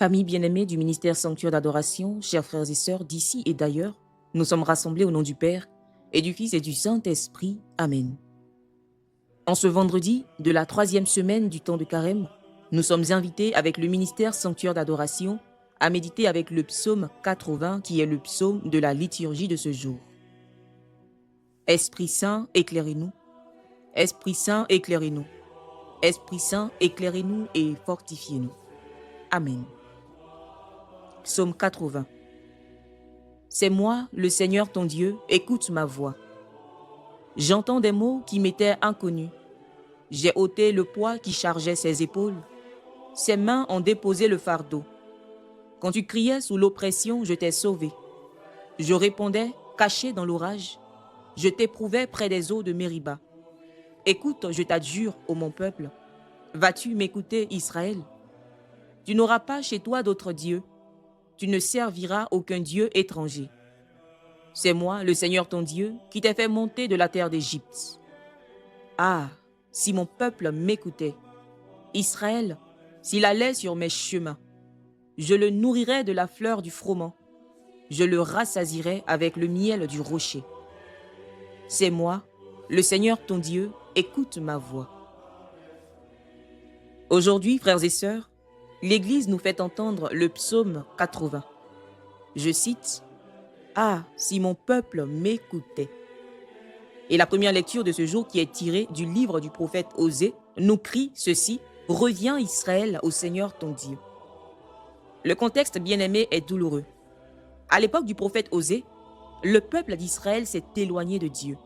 Famille bien-aimée du ministère Sanctuaire d'Adoration, chers frères et sœurs d'ici et d'ailleurs, nous sommes rassemblés au nom du Père et du Fils et du Saint-Esprit. Amen. En ce vendredi de la 3e semaine du temps de Carême, nous sommes invités avec le ministère Sanctuaire d'Adoration à méditer avec le psaume 80 qui est le psaume de la liturgie de ce jour. Esprit Saint, éclairez-nous. Esprit Saint, éclairez-nous. Esprit Saint, éclairez-nous et fortifiez-nous. Amen. Psaume 80. C'est moi, le Seigneur ton Dieu, écoute ma voix. J'entends des mots qui m'étaient inconnus. J'ai ôté le poids qui chargeait ses épaules. Ses mains ont déposé le fardeau. Quand tu criais sous l'oppression, je t'ai sauvé. Je répondais, caché dans l'orage. Je t'éprouvais près des eaux de Mériba. Écoute, je t'adjure, ô mon peuple. Vas-tu m'écouter, Israël? Tu n'auras pas chez toi d'autre Dieu. Tu ne serviras aucun Dieu étranger. C'est moi, le Seigneur ton Dieu, qui t'ai fait monter de la terre d'Égypte. Ah, si mon peuple m'écoutait, Israël, s'il allait sur mes chemins, je le nourrirais de la fleur du froment, je le rassasirais avec le miel du rocher. C'est moi, le Seigneur ton Dieu, écoute ma voix. Aujourd'hui, frères et sœurs, l'Église nous fait entendre le psaume 80. Je cite, « Ah, si mon peuple m'écoutait !» Et la première lecture de ce jour qui est tirée du livre du prophète Osée nous crie ceci, « Reviens Israël au Seigneur ton Dieu ». Le contexte bien-aimé est douloureux. À l'époque du prophète Osée, le peuple d'Israël s'est éloigné de Dieu.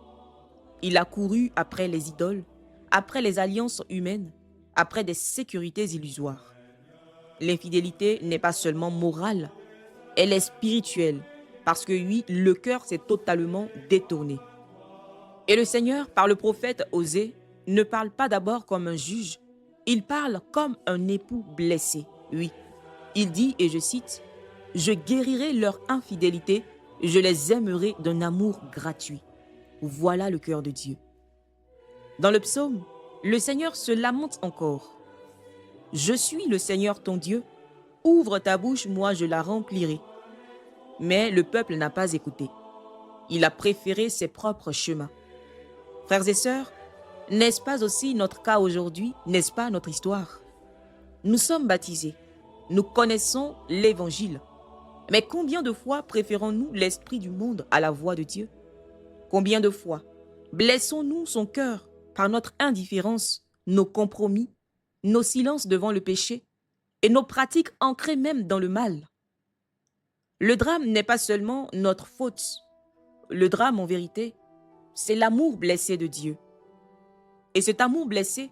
Il a couru après les idoles, après les alliances humaines, après des sécurités illusoires. L'infidélité n'est pas seulement morale, elle est spirituelle, parce que oui, le cœur s'est totalement détourné. Et le Seigneur, par le prophète Osée, ne parle pas d'abord comme un juge, il parle comme un époux blessé, oui. Il dit, et je cite, « Je guérirai leur infidélité, je les aimerai d'un amour gratuit. » Voilà le cœur de Dieu. Dans le psaume, le Seigneur se lamente encore. « Je suis le Seigneur ton Dieu, ouvre ta bouche, moi je la remplirai. » Mais le peuple n'a pas écouté. Il a préféré ses propres chemins. Frères et sœurs, n'est-ce pas aussi notre cas aujourd'hui, n'est-ce pas notre histoire? Nous sommes baptisés, nous connaissons l'Évangile. Mais combien de fois préférons-nous l'esprit du monde à la voix de Dieu? Combien de fois blessons-nous son cœur par notre indifférence, nos compromis, nos silences devant le péché et nos pratiques ancrées même dans le mal? Le drame n'est pas seulement notre faute. Le drame, en vérité, c'est l'amour blessé de Dieu. Et cet amour blessé,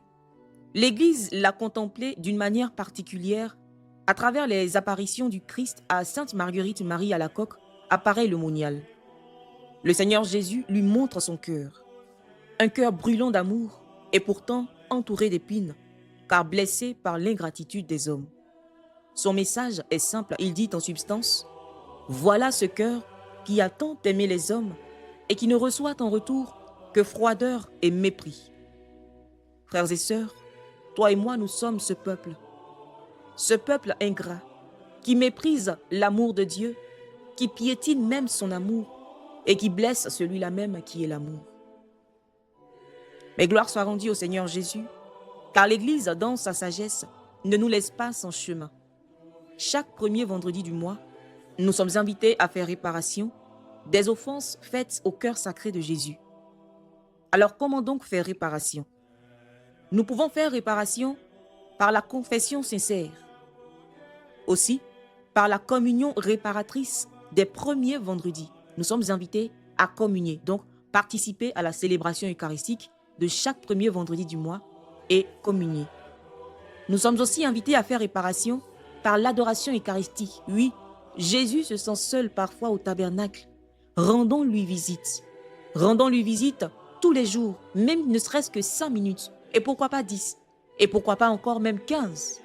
l'Église l'a contemplé d'une manière particulière à travers les apparitions du Christ à Sainte Marguerite Marie Alacoque à Paray-le-Monial. Le Seigneur Jésus lui montre son cœur, un cœur brûlant d'amour et pourtant entouré d'épines, car blessé par l'ingratitude des hommes. Son message est simple, il dit en substance, « Voilà ce cœur qui a tant aimé les hommes et qui ne reçoit en retour que froideur et mépris. » Frères et sœurs, toi et moi, nous sommes ce peuple ingrat, qui méprise l'amour de Dieu, qui piétine même son amour et qui blesse celui-là même qui est l'amour. Mais gloire soit rendue au Seigneur Jésus, car l'Église, dans sa sagesse, ne nous laisse pas sans chemin. Chaque premier vendredi du mois, nous sommes invités à faire réparation des offenses faites au cœur sacré de Jésus. Alors comment donc faire réparation? Nous pouvons faire réparation par la confession sincère, aussi par la communion réparatrice des premiers vendredis. Nous sommes invités à communier, donc participer à la célébration eucharistique de chaque premier vendredi du mois et communier. Nous sommes aussi invités à faire réparation par l'adoration eucharistique. Oui, Jésus se sent seul parfois au tabernacle. Rendons-lui visite. Rendons-lui visite tous les jours, même ne serait-ce que 5 minutes. Et pourquoi pas 10? Et pourquoi pas encore même 15?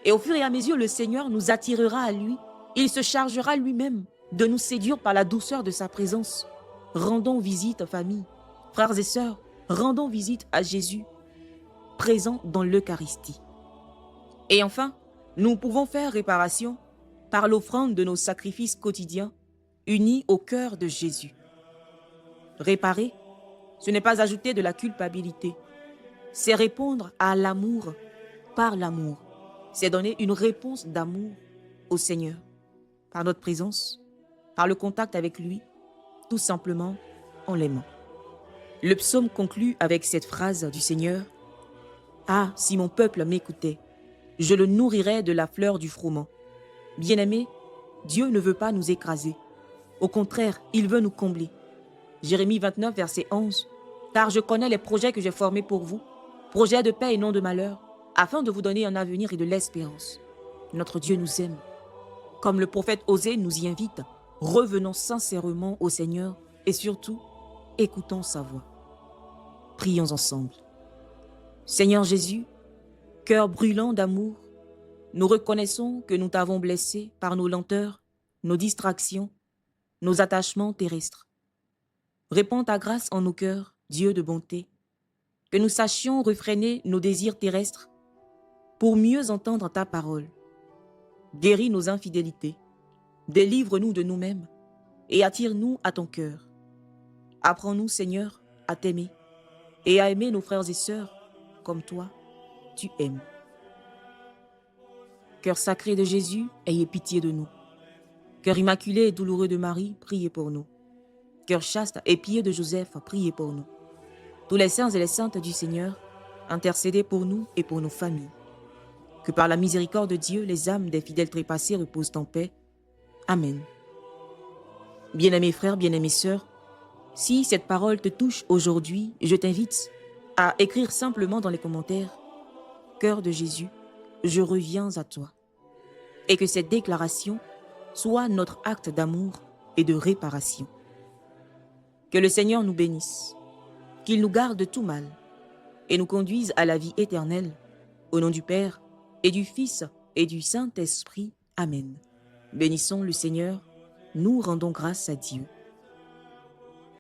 Et au fur et à mesure, le Seigneur nous attirera à lui. Il se chargera lui-même de nous séduire par la douceur de sa présence. Rendons visite, famille, frères et sœurs, rendons visite à Jésus, présent dans l'Eucharistie. Et enfin, Nous pouvons faire réparation par l'offrande de nos sacrifices quotidiens unis au cœur de Jésus. Réparer, ce n'est pas ajouter de la culpabilité, c'est répondre à l'amour par l'amour. C'est donner une réponse d'amour au Seigneur, par notre présence, par le contact avec lui, tout simplement en l'aimant. Le psaume conclut avec cette phrase du Seigneur: « Ah, si mon peuple m'écoutait, je le nourrirais de la fleur du froment. » Bien-aimés, Dieu ne veut pas nous écraser. Au contraire, il veut nous combler. Jérémie 29, verset 11. « Car je connais les projets que j'ai formés pour vous, projets de paix et non de malheur, afin de vous donner un avenir et de l'espérance. » Notre Dieu nous aime. Comme le prophète Osée nous y invite, revenons sincèrement au Seigneur et surtout, écoutons sa voix. Prions ensemble. Seigneur Jésus, cœur brûlant d'amour, nous reconnaissons que nous t'avons blessé par nos lenteurs, nos distractions, nos attachements terrestres. Répands ta grâce en nos cœurs, Dieu de bonté, que nous sachions refréner nos désirs terrestres pour mieux entendre ta parole. Guéris nos infidélités, délivre-nous de nous-mêmes et attire-nous à ton cœur. Apprends-nous, Seigneur, à t'aimer et à aimer nos frères et sœurs comme toi, tu aimes. Cœur sacré de Jésus, ayez pitié de nous. Cœur immaculé et douloureux de Marie, priez pour nous. Cœur chaste et pieux de Joseph, priez pour nous. Tous les saints et les saintes du Seigneur, intercédez pour nous et pour nos familles. Que par la miséricorde de Dieu, les âmes des fidèles trépassés reposent en paix. Amen. Bien-aimés frères, bien-aimées sœurs, si cette parole te touche aujourd'hui, je t'invite à écrire simplement dans les commentaires « Cœur de Jésus, je reviens à toi » et que cette déclaration soit notre acte d'amour et de réparation. Que le Seigneur nous bénisse, qu'il nous garde de tout mal et nous conduise à la vie éternelle. Au nom du Père et du Fils et du Saint-Esprit. Amen. Bénissons le Seigneur, nous rendons grâce à Dieu.